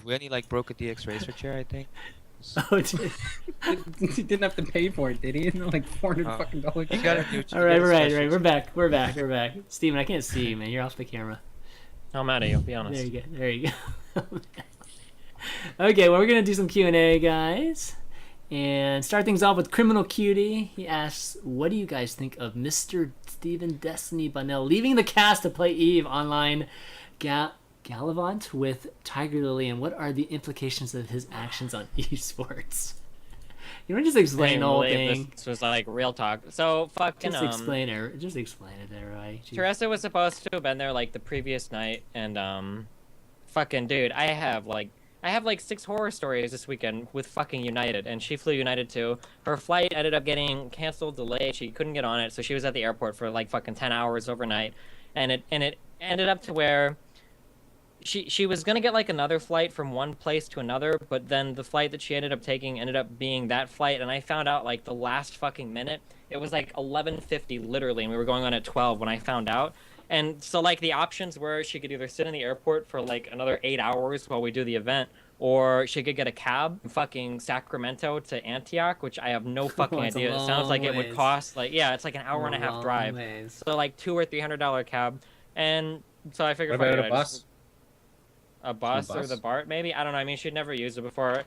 when he like broke a DX racer chair, I think. Oh, dude. He didn't have to pay for it, did he? Like $400 Oh. fucking dollars. He got a new. All right, right. We're back. We're back. Steven, I can't see you, man. You're off the camera. I'm mad at you. Be honest. There you go. Okay, well, we're gonna do some Q&A, guys, and start things off with Criminal Cutie. He asks, "What do you guys think of Mr. Steven Destiny Bunnell leaving the cast to play Eve online Gallivant with Tiger Lily, and what are the implications of his actions on esports?" You want to just explain the whole thing? This was like real talk. So fucking Just explain it there, right? Teresa was supposed to have been there like the previous night, and fucking dude, I have like 6 horror stories this weekend with fucking United, and she flew United too. Her flight ended up getting canceled, delayed. She couldn't get on it, so she was at the airport for like fucking 10 hours overnight, and it ended up to where she was gonna get like another flight from one place to another, but then the flight that she ended up taking ended up being that flight, and I found out like the last fucking minute. It was like 11:50 literally, and we were going on at 12 when I found out. And so like the options were she could either sit in the airport for like another 8 hours while we do the event, or she could get a cab from fucking Sacramento to Antioch, which I have no fucking idea. It sounds like it would cost like, yeah, it's like an hour and a half drive. So like $200 or $300 cab. And so I figured, what about a bus? A bus or the BART maybe? I don't know. I mean, she'd never used it before.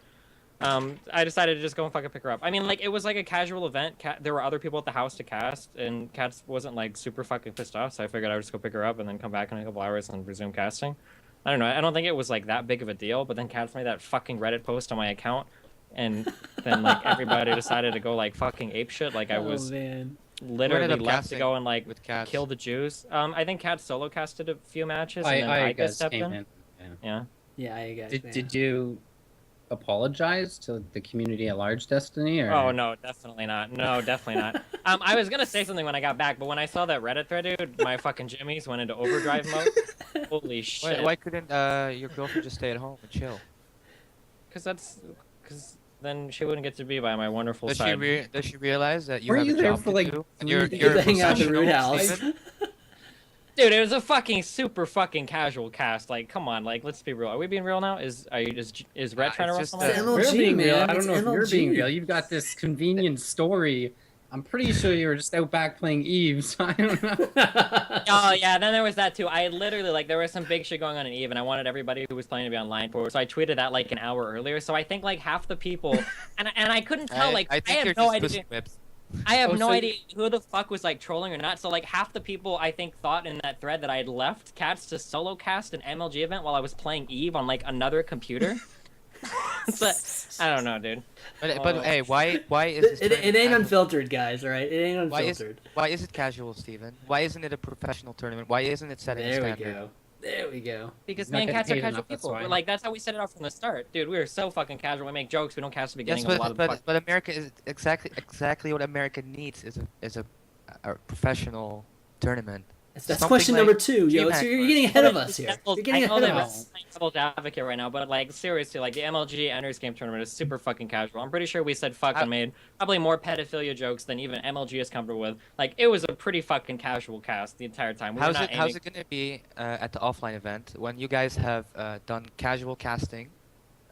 I decided to just go and fucking pick her up. I mean, like, it was like a casual event. There were other people at the house to cast, and Cats wasn't like super fucking pissed off, so I figured I would just go pick her up and then come back in a couple hours and resume casting. I don't know. I don't think it was like that big of a deal, but then Cats made that fucking Reddit post on my account, and then like everybody decided to go like fucking apeshit. Like I was literally left to go and like kill the Jews. I think Cats solo casted a few matches, and then I guess stepped in. Yeah. Yeah, I guess. Did you apologize to the community at large, Destiny? Or? Oh no, definitely not. No, definitely not. I was gonna say something when I got back, but when I saw that Reddit thread, dude, my fucking jimmies went into overdrive mode. Holy shit! Why couldn't your girlfriend just stay at home and chill? Because then she wouldn't get to be by my wonderful does side. Does she realize that Were have you a there job for to like do? And 3 you're days? Hang out at the root professional, house. Steven? Dude, it was a fucking super fucking casual cast. Like, come on, like, let's be real. Are we being real now? Is Rhett trying to just, wrestle? We're being real. man. I don't know if you're MLG. being real. You've got this convenient story. I'm pretty sure you were just out back playing Eve, so I don't know. Oh yeah, then there was that too. I literally like there was some big shit going on in Eve, and I wanted everybody who was playing to be online for it. So I tweeted that like an hour earlier. So I think like half the people, and I couldn't tell. Like I have no idea. I have no idea who the fuck was like trolling or not. So like half the people I think thought in that thread that I had left Cats to solo cast an MLG event while I was playing Eve on like another computer. So, I don't know, dude. But hey, why is this it ain't unfiltered, guys? All right, it ain't unfiltered. Why is it casual, Steven? Why isn't it a professional tournament? Why isn't it setting a standard? There we go. Because me and Cats are casual people. Like that's how we set it up from the start, dude. We were so fucking casual. We make jokes. We don't cast at the beginning. Yes, of a lot of but America is exactly what America needs is a professional tournament. That's question number 2, yo. So you're getting ahead of us here. You're getting ahead of us. I'm devil's advocate right now, but like seriously, like the MLG Enders Game tournament is super fucking casual. I'm pretty sure we said fuck and made probably more pedophilia jokes than even MLG is comfortable with. Like it was a pretty fucking casual cast the entire time. How's it gonna be at the offline event when you guys have done casual casting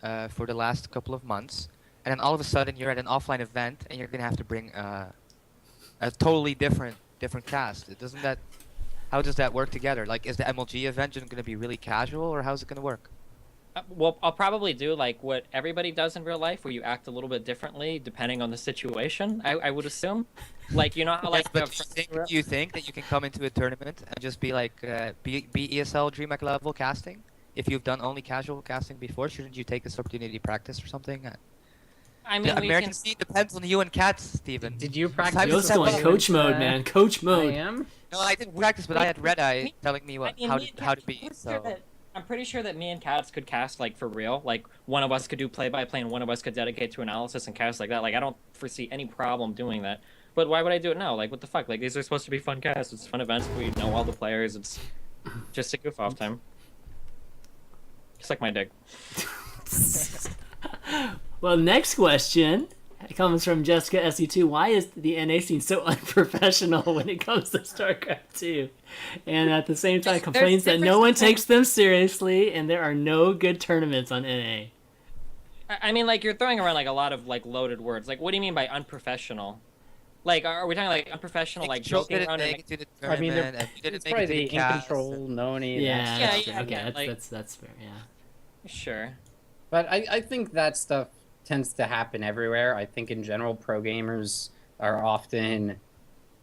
for the last couple of months, and then all of a sudden you're at an offline event and you're gonna have to bring a totally different cast? How does that work together? Like, is the MLG event just going to be really casual, or how's it going to work? Well, I'll probably do like what everybody does in real life, where you act a little bit differently depending on the situation. I would assume, like you know how like. But do you think that you can come into a tournament and just be like be ESL DreamHack level casting? If you've done only casual casting before, shouldn't you take this opportunity to practice or something? I mean, the American scene depends on you and Cats, Steven. Did you practice? Yo's going coach mode, man. Coach mode. I am. No, I didn't practice, but I had Red Eye telling me how to be. So. I'm pretty sure that me and Cats could cast like for real. Like one of us could do play-by-play, and one of us could dedicate to analysis and cast like that. Like I don't foresee any problem doing that. But why would I do it now? Like what the fuck? Like these are supposed to be fun casts. It's fun events. We know all the players. It's just a goof-off time. Just like my dick. Well, next question It comes from Jessica SE2. Why is the NA scene so unprofessional when it comes to StarCraft 2? And at the same time, complains that no one takes them seriously, and there are no good tournaments on NA. I mean, like, you're throwing around like a lot of like loaded words. Like, what do you mean by unprofessional? Like, are we talking like unprofessional, like Control joking didn't around? make it to the I mean, tournament, and you didn't it's make probably it to the the in cast. control, Noni. Yeah, Yeah, that's yeah, true. Okay, yeah, like- that's fair. Yeah. Sure. But I think that stuff tends to happen everywhere. I think in general, pro gamers are often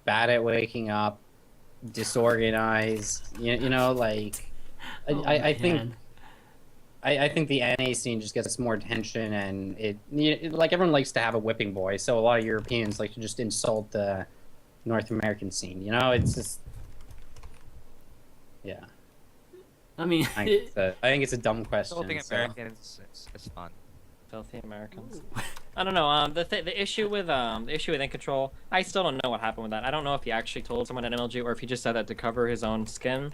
bad at waking up, disorganized. You know, like I think. I think the NA scene just gets more attention, and like everyone likes to have a whipping boy. So a lot of Europeans like to just insult the North American scene. You know, it's just, yeah. I mean, I think it's a dumb question. Insulting so- Americans is fun. Filthy Americans. I don't know. The issue with In Control, I still don't know what happened with that. I don't know if he actually told someone at MLG or if he just said that to cover his own skin,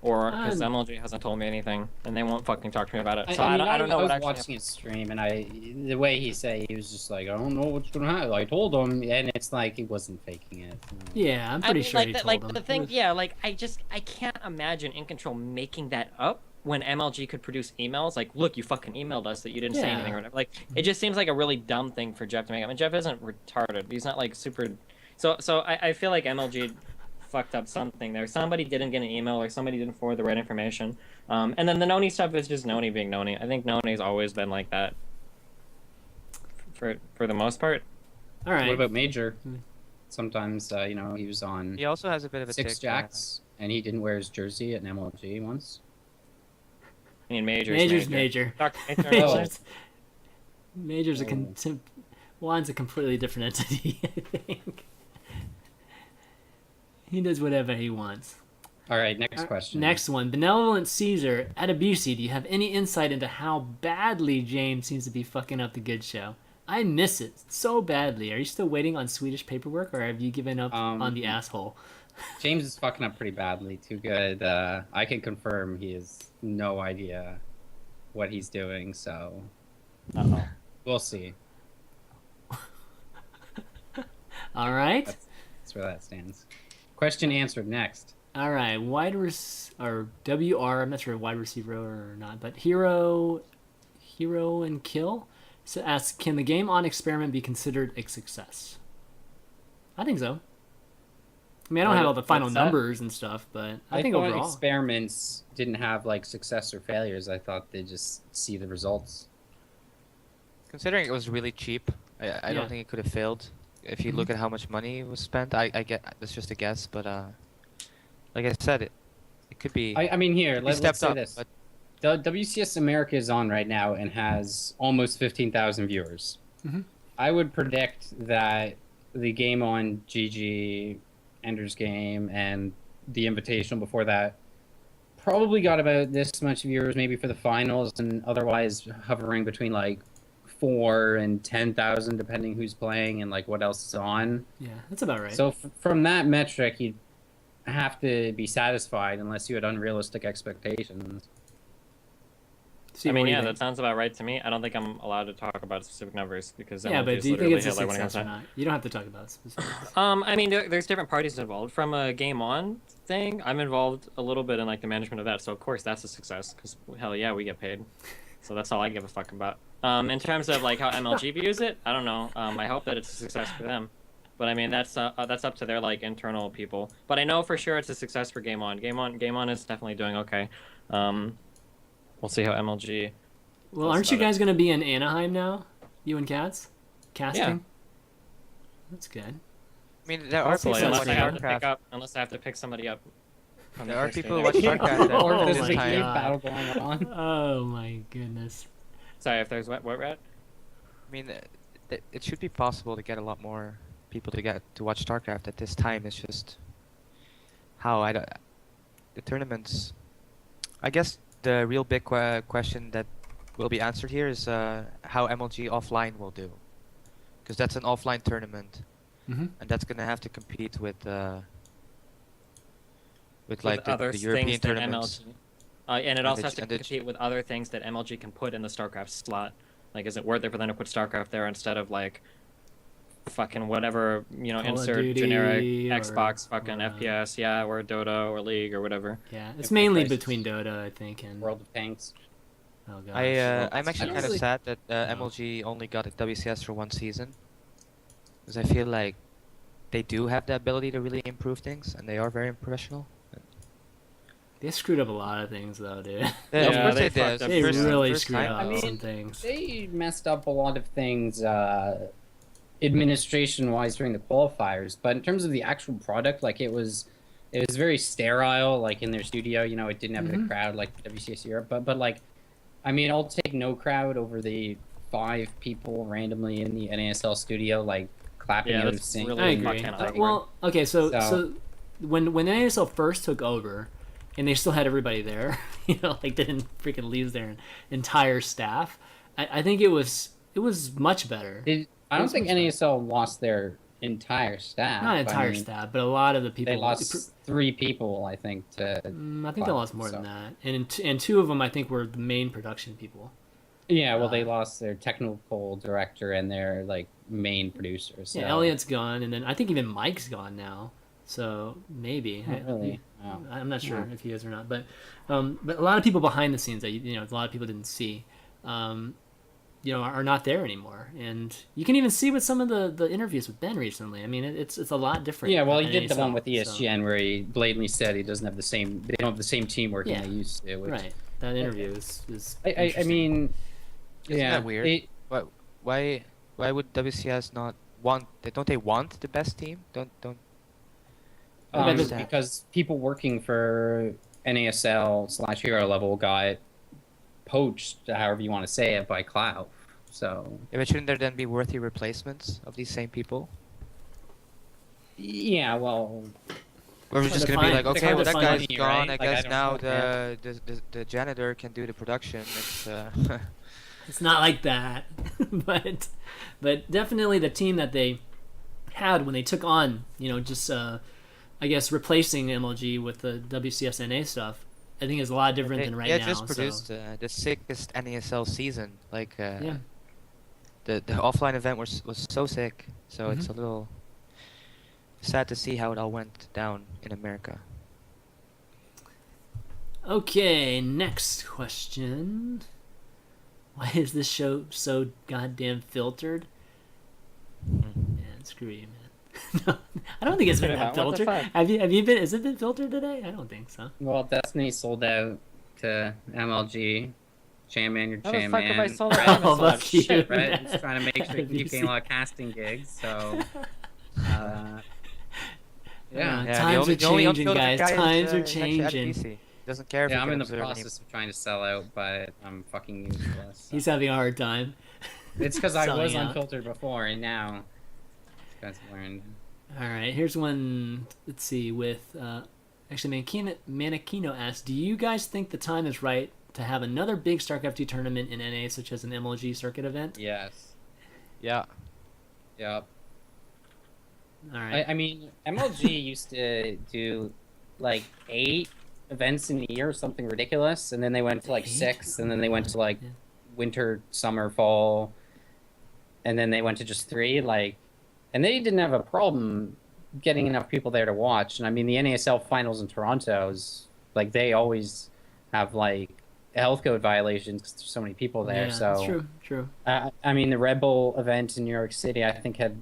or because MLG hasn't told me anything and they won't fucking talk to me about it. So I don't know I what was actually watching his stream, and the way he said, he was just like, I don't know what's gonna happen. I told him, and it's like he wasn't faking it. yeah, I'm pretty sure like he that, told like them. the thing, yeah, like I can't imagine In Control making that up when MLG could produce emails. Like, look, you fucking emailed us that you didn't say Yeah. anything or whatever. Like, it just seems like a really dumb thing for Jeff to make. I mean, Jeff isn't retarded. He's not like super. So I feel like MLG fucked up something there. Somebody didn't get an email, or somebody didn't forward the right information. And then the Noni stuff is just Noni being Noni. I think Noni's always been like that. For the most part. All right. What about Major? Sometimes, you know, he was on He also has a bit of a Six tick, Jacks, and he didn't wear his jersey at an MLG once. I mean, Major's Major. Dr. Major. Major's, Major's a Oh. Juan's a completely different entity, I think. He does whatever he wants. All right, next question. Next one. Benevolent Caesar, Adebisi, do you have any insight into how badly James seems to be fucking up the good show? I miss it so badly. Are you still waiting on Swedish paperwork, or have you given up on the asshole? James is fucking up pretty badly. Too good. I can confirm he has no idea what he's doing, so Uh-oh. we'll see. All right. That's where that stands. Question answered. Next. All right. Or WR, I'm not sure if wide receiver or not, but Hero and Kill asks, can the game on experiment be considered a success? I think so. I mean, I don't have all the final what's that? numbers and stuff, but I think thought overall. experiments didn't have like success or failures. I thought they just see the results. Considering it was really cheap, I Yeah. don't think it could have failed. If you look at how much money was spent, I get that's just a guess, but like I said, it could be. I mean, here, let's stepped say up, this. but- The WCS America is on right now and has almost 15,000 viewers. Mhm. I would predict that the game on GG, Ender's Game, and the Invitational before that probably got about this much viewers, maybe for the finals, and otherwise hovering between like 4 and 10,000, depending who's playing and like what else is on. Yeah, that's about right. So from that metric, you'd have to be satisfied unless you had unrealistic expectations. See, I what mean, do you yeah, think? that sounds about right to me. I don't think I'm allowed to talk about specific numbers because Yeah, MLG but is do you think literally it's a Hitler when it comes success or to- not? You don't have to talk about specifics. I mean, there's different parties involved. From a game on thing, I'm involved a little bit in like the management of that, so of course that's a success because hell yeah, we get paid. So that's all I give a fuck about. In terms of like how MLG views it, I don't know. I hope that it's a success for them, but I mean that's up to their like internal people. But I know for sure it's a success for Game On. Game On is definitely doing okay. We'll see how MLG. Well, That's aren't you about it. guys going to be in Anaheim now? You and Cats? Casting? Yeah. That's good. I mean, there are Hopefully, people who unless watch I have StarCraft. Unless I have to pick somebody up. from There the are first people who game. watch StarCraft that Oh Or this there's a my huge time. God. battle going on. Oh my goodness. Sorry, if there's what Rat? I mean, it should be possible to get a lot more people to watch StarCraft at this time. It's just how the tournaments. I guess the real big question that will be answered here is how MLG offline will do, because that's an offline tournament, Mm-hmm. and that's gonna have to compete with With like other the European things that tournaments. MLG. And it also has to and the- compete with other things that MLG can put in the StarCraft slot. Like, is it worth it for them to put StarCraft there instead of like fucking whatever, you know, Call of insert Duty generic or- Xbox fucking or, FPS, yeah, or Dota or League or whatever. Yeah, it's Infinite mainly Crisis. between Dota, I think, and World of Tanks. oh gosh. I'm actually don't kind of really- sad that No. MLG only got a WCS for one season, because I feel like they do have the ability to really improve things, and they are very professional. They screwed up a lot of things, though, dude. Yeah, of Yeah, course they they did. fucked up They First- really first screwed time. up I mean, some things. They messed up a lot of things administration-wise during the qualifiers, but in terms of the actual product, like it was very sterile, like in their studio. You know, it didn't have the Mhm. crowd like WCS Europe, but like, I mean, I'll take no crowd over the 5 people randomly in the NASL studio, like clapping Yeah, out of that's sync. really I and, agree. fucking like, awkward. Well, okay, so So- when NASL first took over, and they still had everybody there, you know, like they didn't freaking lose their entire staff. I think it was much better. I don't was think much better. NASL lost their entire staff. Not I entire mean, staff, but a lot of the people. They lost 3 people, I think, to I think they lost more than so. that, and 2 of them I think were the main production people. Yeah, well, they Uh, lost their technical director and their like main producers. So. Yeah, Elliot's gone, and then I think even Mike's gone now. So maybe. Not really. Wow. I'm not sure Yeah. if he is or not, but a lot of people behind the scenes that you know a lot of people didn't see, you know, are not there anymore, and you can even see with some of the interviews with Ben recently. I mean, it's a lot different. Yeah, well, he than did the NASL, one with ESGN where he blatantly said he doesn't have the same. They don't have the same team working Yeah. they used to. So, Which, right, that interview is. I interesting. mean, Isn't yeah, that weird? Why would WCS not want? Don't they want the best team? Don't. I bet that- because people working for NASL/Hero level got poached, however you want to say it, by Cloud. So Yeah, but shouldn't there then be worthy replacements of these same people? yeah, well, Or we're hard just to gonna be find- like, it's okay, hard well to that find guy's money, gone. right? I Like, I guess don't now know, yeah. the janitor can do the production. It's It's not like that, but definitely the team that they had when they took on, you know, just I guess replacing MLG with the WCSNA stuff, I think is a lot different than right yeah, now. just so, produced the sickest NASL season. Like yeah. the offline event was so sick. So it's Mm-hmm. a little sad to see how it all went down in America. Okay, next question. Why is this show so goddamn filtered? Man, screw you, man. No, I don't think it's been that What the filtered. fuck? Have you been? Has it been filtered today? I don't think so. well, Destiny sold out to MLG. ChanMan, your How the fuck have I ChanMan. sold Brett- out? Oh, Sold out fuck you. shit. Brett is trying to make sure he can keep Adebisi. getting a lot of casting gigs. So, yeah. Yeah, Times are the only changing, unfiltered guys. guy is, Times are actually changing. Adebisi. Doesn't care if Yeah, he I'm can in the observe any- process of trying to sell out, but I'm fucking useless. so. He's having a hard time. It's because I was selling out. unfiltered before, and now you guys have learned. All right, here's one. Let's see. With actually, Manakino asked, "Do you guys think the time is right to have another big StarCraft 2 tournament in NA, such as an MLG circuit event?" Yes. Yeah. Yep. All right. I mean, MLG used to do like 8 events in a year or something ridiculous, and then they went to like 8? 6, and then they went to like Yeah. winter, summer, fall, and then they went to just 3. Like, and they didn't have a problem getting enough people there to watch. And I mean, the NASL finals in Toronto is like they always have like health code violations because there's so many people there. Yeah, so that's true. True. I mean, the Red Bull event in New York City, I think had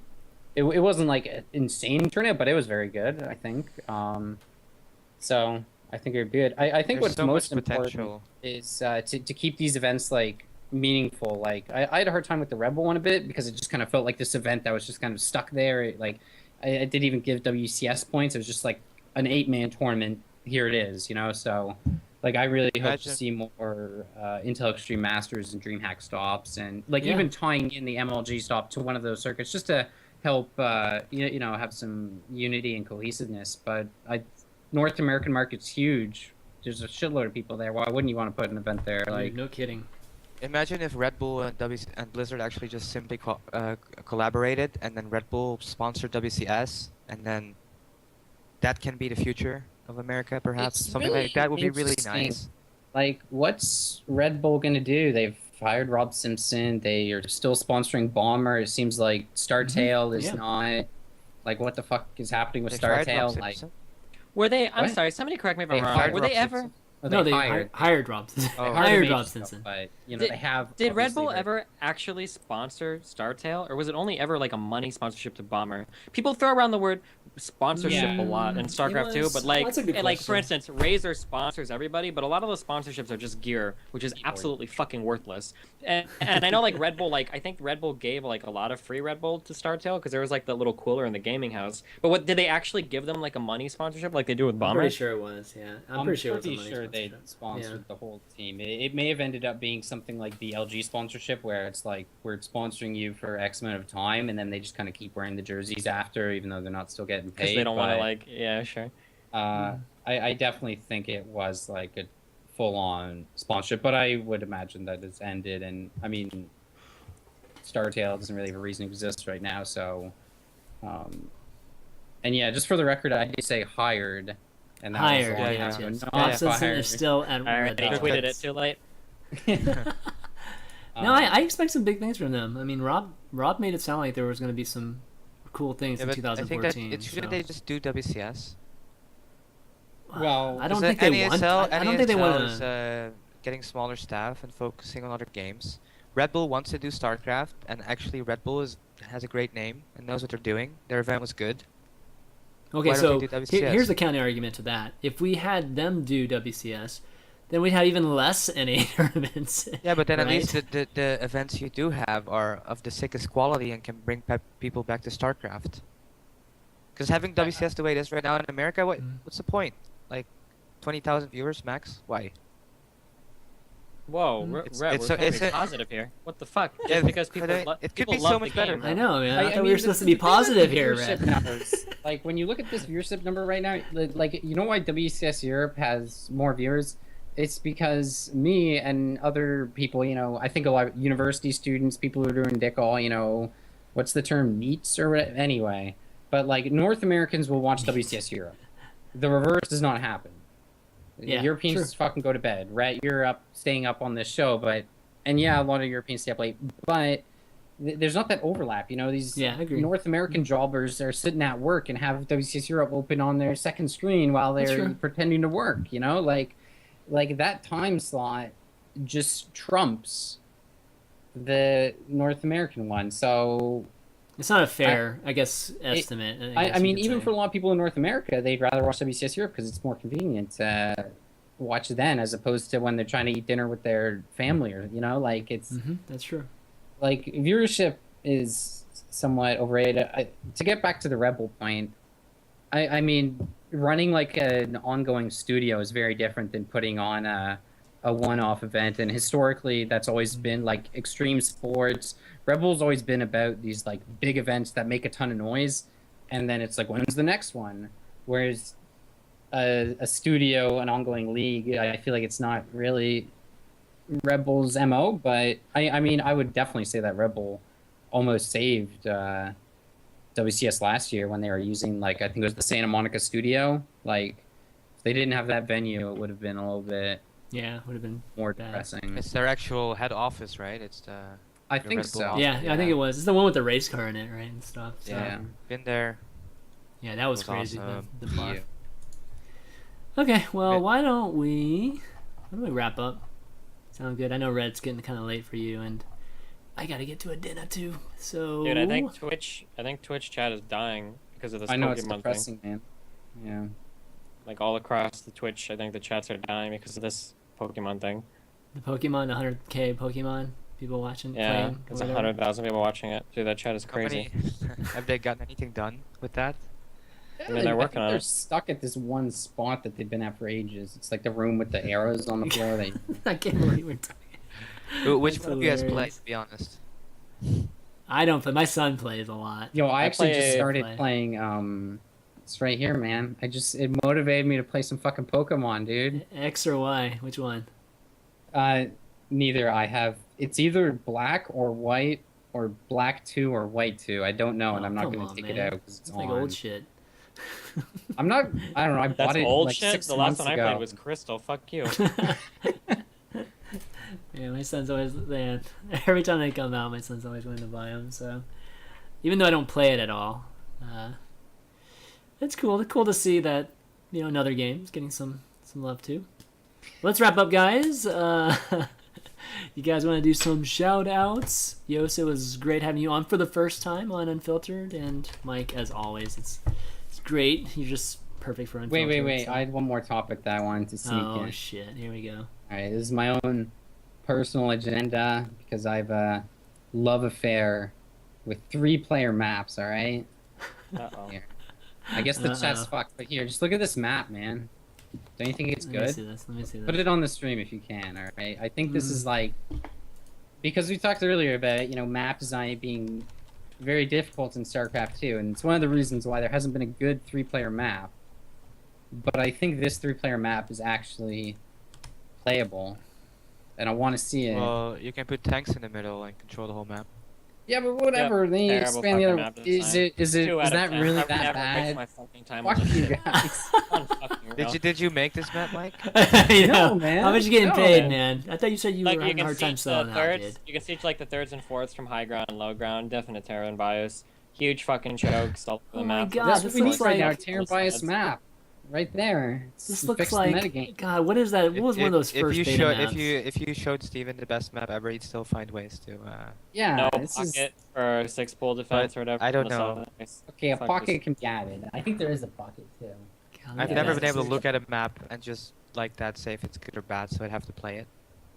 it wasn't like an insane turnout, but it was very good. I think. So I think it'd be good. I think There's what's so most much important potential. is to keep these events like meaningful. Like I had a hard time with the Red Bull one a bit because it just kind of felt like this event that was just kind of stuck there. Like I didn't even give WCS points. It was just like an 8-man tournament. Here it is, you know. So like I really hope to Imagine- see more Intel Extreme Masters and DreamHack stops, and like Yeah. even tying in the MLG stop to one of those circuits just to help you know have some unity and cohesiveness. But North American market's huge. There's a shitload of people there. Why wouldn't you want to put an event there? Dude, Like no kidding. Imagine if Red Bull and and Blizzard actually just simply collaborated, and then Red Bull sponsored WCS, and then that can be the future of America, perhaps. It's Something really like that would be really interesting. nice. Like, what's Red Bull gonna do? They've fired Rob Simpson. They are still sponsoring Bomber. It seems like StarTale is Yeah. not. Like, what the fuck is happening with They fired Rob StarTale? Like, Simpson? Were they? I'm What? sorry. Somebody correct me if they I'm wrong. hired Were Rob they ever? Simpson. Oh, No, they hired. hired Rob. Oh. Hired Hired him Rob agents, Simpson. but you know Did- they have. Did Red obviously Bull their- ever actually sponsor StarTale, or was it only ever like a money sponsorship to Bomber? People throw around the word sponsorship Yeah. a lot in StarCraft 2, but like, That's a good like for question. instance, Razer sponsors everybody, but a lot of those sponsorships are just gear, which is absolutely fucking worthless. And I know like Red Bull, like I think Red Bull gave like a lot of free Red Bull to StarTale because there was like the little cooler in the gaming house. But what did they actually give them like a money sponsorship like they do with I'm Bomber? pretty sure it was. Yeah, I'm pretty sure it was a money they sponsorship. sponsored the whole team. It may have ended up being something like the LG sponsorship, where it's like we're sponsoring you for X amount of time, and then they just kind of keep wearing the jerseys after, even though they're not still getting paid. Because they don't want to but, like, yeah, sure. I definitely think it was like a full-on sponsorship, but I would imagine that it's ended. And I mean, StarTale doesn't really have a reason to exist right now, so. And yeah, just for the record, I did say hired, and that Hired. was Yeah, on yeah. Yes, camera, yes. not Rob Simpson fired. is still at All right, Red they Bull. tweeted it too late. No, I expect some big things from them. I mean, Rob made it sound like there was going to be some cool things Yeah, in but I 2014. think that shouldn't so. they just do WCS? Well, I don't Because think they want. NASL I don't think they want is to. getting smaller staff and focusing on other games. Red Bull wants to do StarCraft, and actually Red Bull has a great name and knows what they're doing. Their event was good. Okay, why don't so they do WCS? here's the counter argument to that. If we had them do WCS, then we'd have even less NA tournaments. Yeah, but then at least Right? the events you do have are of the sickest quality and can bring people back to StarCraft. Because having WCS the way it is right now in America, what's the point? Like 20,000 viewers max? Why? Whoa, It's- Rhett, it's we're so- trying to it's be a- positive here. What the fuck? Yeah, Just because but people, it could people be love so the much better. game. I know, man. I thought we mean, were supposed to be the thing about positive the here, viewership man. numbers, like when you look at this viewership number right now, like you know why WCS Europe has more viewers? It's because me and other people, you know, I think a lot of university students, people who are doing dick all, you know, what's the term, meets or what, anyway. But like North Americans will watch WCS Europe. The reverse does not happen. Yeah, Europeans true. just fucking go to bed, right? You're staying up on this show, and yeah, a lot of Europeans stay up late, but there's not that overlap, you know. These Yeah, I agree. North American jobbers are sitting at work and have WCS Europe open on their second screen while That's they're true. pretending to work, you know, like that time slot just trumps the North American one. So It's not a fair, I guess, estimate. I guess you mean, could even say. for a lot of people in North America, they'd rather watch WCS Europe because it's more convenient to watch then as opposed to when they're trying to eat dinner with their family, or you know, like it's That's true. like viewership is somewhat overrated. To get back to the Rebel point, I mean, running like an ongoing studio is very different than putting on a one-off event, and historically that's always been like extreme sports. Rebel's always been about these like big events that make a ton of noise, and then it's like, when's the next one? Whereas a studio, an ongoing league, I feel like it's not really Rebel's MO, but I mean, I would definitely say that Rebel almost saved WCS last year when they were using, like, I think it was the Santa Monica studio. Like, if they didn't have that venue, it would have been a little bit Yeah, would have been. more Bad. depressing. It's their actual head office, right? It's the I the think Red Bull so. office. Yeah, I think it was. It's the one with the race car in it, right, and stuff. So. Yeah. been there. Yeah, that was It was crazy. awesome. The bar. Yeah. Okay, well, Red- why don't we wrap up? Sound good? I know Red's getting kind of late for you, and I gotta get to a dinner too. So, Dude, I think Twitch chat is dying because of this I know it's Pokemon thing. depressing, man. Yeah. Like all across the Twitch, I think the chats are dying because of this Pokemon thing. the Pokemon, 100K Pokemon people watching, Yeah, playing. it's whatever. 100,000 people watching it. Dude, that chat is How crazy. many- have they gotten anything done with that? I mean, they're working think on they're it. stuck at this one spot that they've been at for ages. It's like the room with the arrows on the floor. They I can't believe we're talking. Which That's one of you guys played, hilarious. to be honest? I don't play. My son plays a lot. Yo, I actually just play- started play. playing. It's right here, man. It motivated me to play some fucking Pokemon, dude. X or Y? Which one? Neither. I have. It's either black or white, or black 2 or white 2. I don't know, and Oh, I'm not come going to on, take man. it out because it's It's like on. old shit. I'm not. I don't know. I bought That's it old like shit. 6 The last months one I ago. played was Crystal. Fuck you. Yeah, my son's always, man, every time they come out, my son's always wanting to buy them. So even though I don't play it at all, it's cool. It's cool to see that, another game is getting some love too. Let's wrap up, guys. You guys want to do some shout outs? Yos, it was great having you on for the first time on Unfiltered, and Mike, as always, it's great. You're just perfect for Unfiltered. Wait. So. I had one more topic that I wanted to sneak in. Oh shit! Here we go. All right, this is my own personal agenda because I have a love affair with 3-player maps. All right. Uh-oh. Here. I guess the chat's fucked, but here, just look at this map, man. Don't you think it's good? Let me see this. Put it on the stream if you can. All right. I think this is like because we talked earlier about map design being very difficult in StarCraft 2, and it's one of the reasons why there hasn't been a good 3-player map. But I think this 3-player map is actually playable, and I want to see it. Well, you can put tanks in the middle and control the whole map. Yeah, but whatever. Then you Terrible expand the fucking other. map Is design. 2 out of that 10. really I would that never waste bad? my fucking time Fuck on this you shit. guys. Unfucking Did you make this map, Mike? No, man. How much you getting No, paid, man. man? I thought you said you were having a hard time selling out, thirds. dude. You can see like the thirds and fourths from high ground and low ground. Definite terror and bios. Huge fucking chokes all over Oh the my map. God, That's this what we looks need right now. like- Terror bias map, right there. This Fix looks the like metagame. God. What is that? What was one of those first beta maps? if you showed Steven the best map ever, he'd still find ways to. Yeah, No this pocket is or 6 pool defense or whatever. I don't That's all know. nice. okay. A Fuck pocket this. can be added. I think there is a pocket too. God, look I've at never that. been able to look at a map and just like that say if it's good or bad, so I'd have to play it.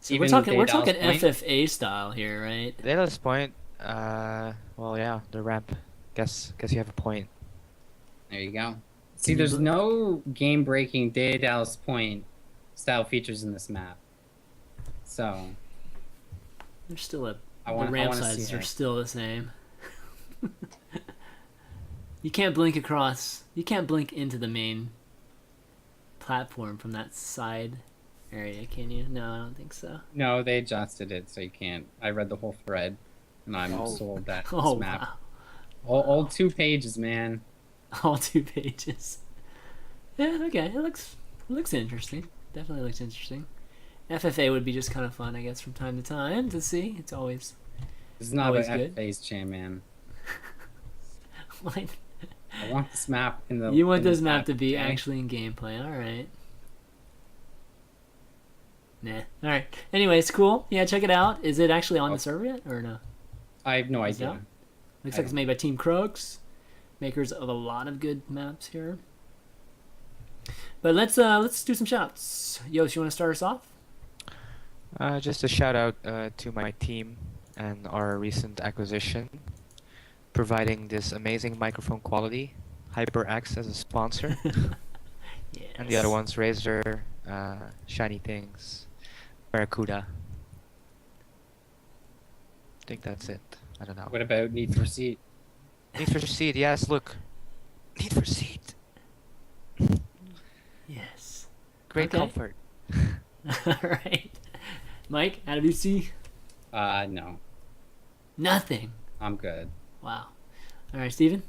So we're Even talking Daedalus Point? FFA style here, right? Daedalus Point, well, yeah, the ramp. Guess you have a point. There you go. See, there's no game-breaking Daedalus Point style features in this map. So There's still I the want. ramp I want to sizes see are it. still the same. You can't blink across. You can't blink into the main platform from that side area, can you? No, I don't think so. No, they adjusted it so you can't. I read the whole thread, and I'm sold that this Oh map. wow! All 2 pages, man. All 2 pages. Yeah, okay. It looks interesting. Definitely looks interesting. FFA would be just kind of fun, I guess, from time to time to see. It's always It's not Always about good. FFA's Chan, man. like I want this map in the. you want in this map to be okay? actually in gameplay. All right. Nah. All right. Anyways, cool. Yeah, check it out. Is it actually on the server yet or no? I have no Is it idea. out? Looks like it's made by Team Crooks, makers of a lot of good maps here. But let's do some shouts. Yos, you want to start us off? Just a shout out to my team and our recent acquisition, providing this amazing microphone quality. HyperX as a sponsor, Yes. and the other ones Razer, Shiny Things, Barracuda. I think that's it. I don't know. What about Need for Speed? Need for Speed, yes. Look, Need for Speed. Yes. Great Okay. comfort. All right. Mike, Adebisi? No, Nothing. I'm good. Wow. All right, Steven?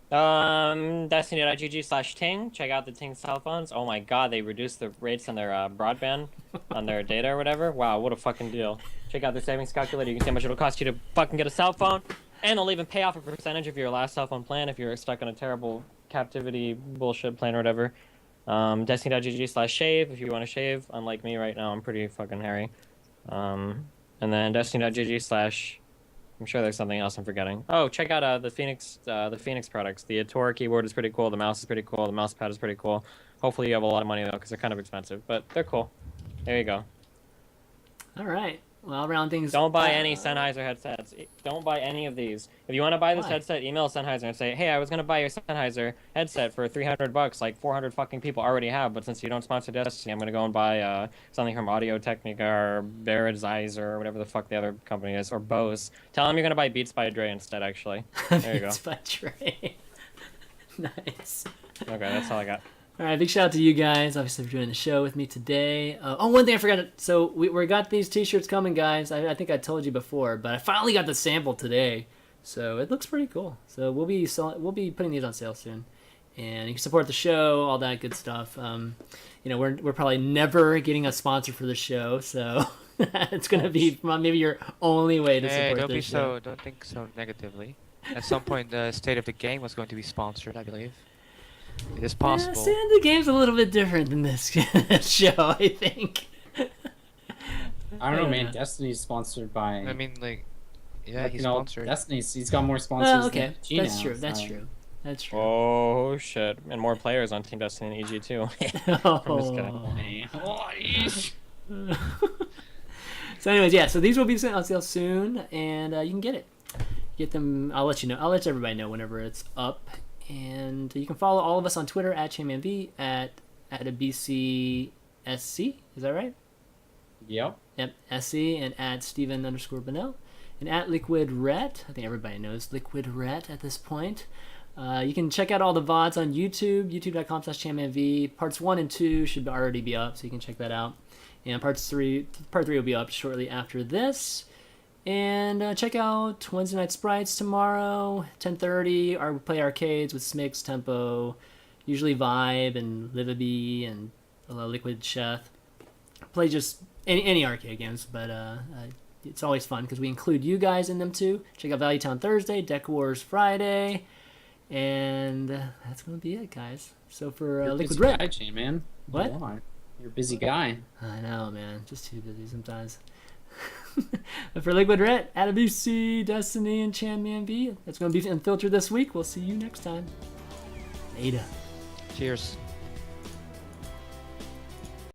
Destiny.gg/ting. Check out the Ting cell phones. Oh my god, they reduced the rates on their broadband, on their data or whatever. Wow, what a fucking deal. Check out the savings calculator. You can see how much it'll cost you to fucking get a cell phone. And they'll even pay off a percentage of your last cell phone plan if you're stuck on a terrible captivity bullshit plan or whatever. Destiny.gg/shave if you want to shave. Unlike me right now, I'm pretty fucking hairy. And then Destiny.gg/ I'm sure there's something else I'm forgetting. Oh, check out the Phoenix products. The Ator keyboard is pretty cool. The mouse is pretty cool. The mouse pad is pretty cool. Hopefully you have a lot of money though, because they're kind of expensive, but they're cool. There you go. All right. Well, I'll round things. Don't buy any Sennheiser headsets. Don't buy any of these. If you want to buy this Why? headset, email Sennheiser and say, "Hey, I was gonna buy your Sennheiser headset for $300, like 400 fucking people already have, but since you don't sponsor Destiny, I'm gonna go and buy something from Audio Technica or Behringer or whatever the fuck the other company is, or Bose. Tell them you're gonna buy Beats by Dre instead. Actually, there you go. Beats by Dre. Nice. Okay, that's all I got. All right, big shout out to you guys, obviously, for doing the show with me today. One thing I forgot. So we got these T-shirts coming, guys. I think I told you before, but I finally got the sample today, so it looks pretty cool. So we'll be putting these on sale soon, and you can support the show, all that good stuff. We're probably never getting a sponsor for the show, so It's gonna be maybe your only way to Hey, support don't be this show. don't think so negatively. At some point, the State of the Game was going to be sponsored, I believe. It is Yeah, possible. the game's a little bit different than this show, I think. I don't know, man. Yeah. Destiny's sponsored by. I mean, like, yeah, like, he's you know, sponsored. Destiny's. He's got more sponsors. Well, okay, than PUBG that's now, true. That's so- true. That's true. Oh shit! And more players on Team Destiny and EG too. From this guy. So, anyways, yeah. So these will be sent on sale soon, and you can get it. Get them. I'll let you know. I'll let everybody know whenever it's up, and you can follow all of us on Twitter at ChanManV, at Adebisi SC. Is that right? Yep. Yep, SC, and at Steven_Bonnell, and at Liquid Ret. I think everybody knows Liquid Ret at this point. You can check out all the VODs on YouTube, youtube.com/ChanManV. Parts 1 and 2 should already be up, so you can check that out. And part 3 will be up shortly after this. And check out Wednesday Night Sprites tomorrow, 10:30. We play arcades with Smix, Tempo, usually Vibe and Livabee and Liquid Chef. Play just any arcade games, but it's always fun because we include you guys in them too. Check out Value Town Thursday, Deck Wars Friday, and that's gonna be it, guys. So for You're a Liquid busy Red, guy, Chain Man. What? Come on. You're a busy guy. I know, man, just too busy sometimes. But for Liquid Red, Adebisi, Destiny, and ChanManV, that's gonna be Unfiltered this week. We'll see you next time. Later. Cheers.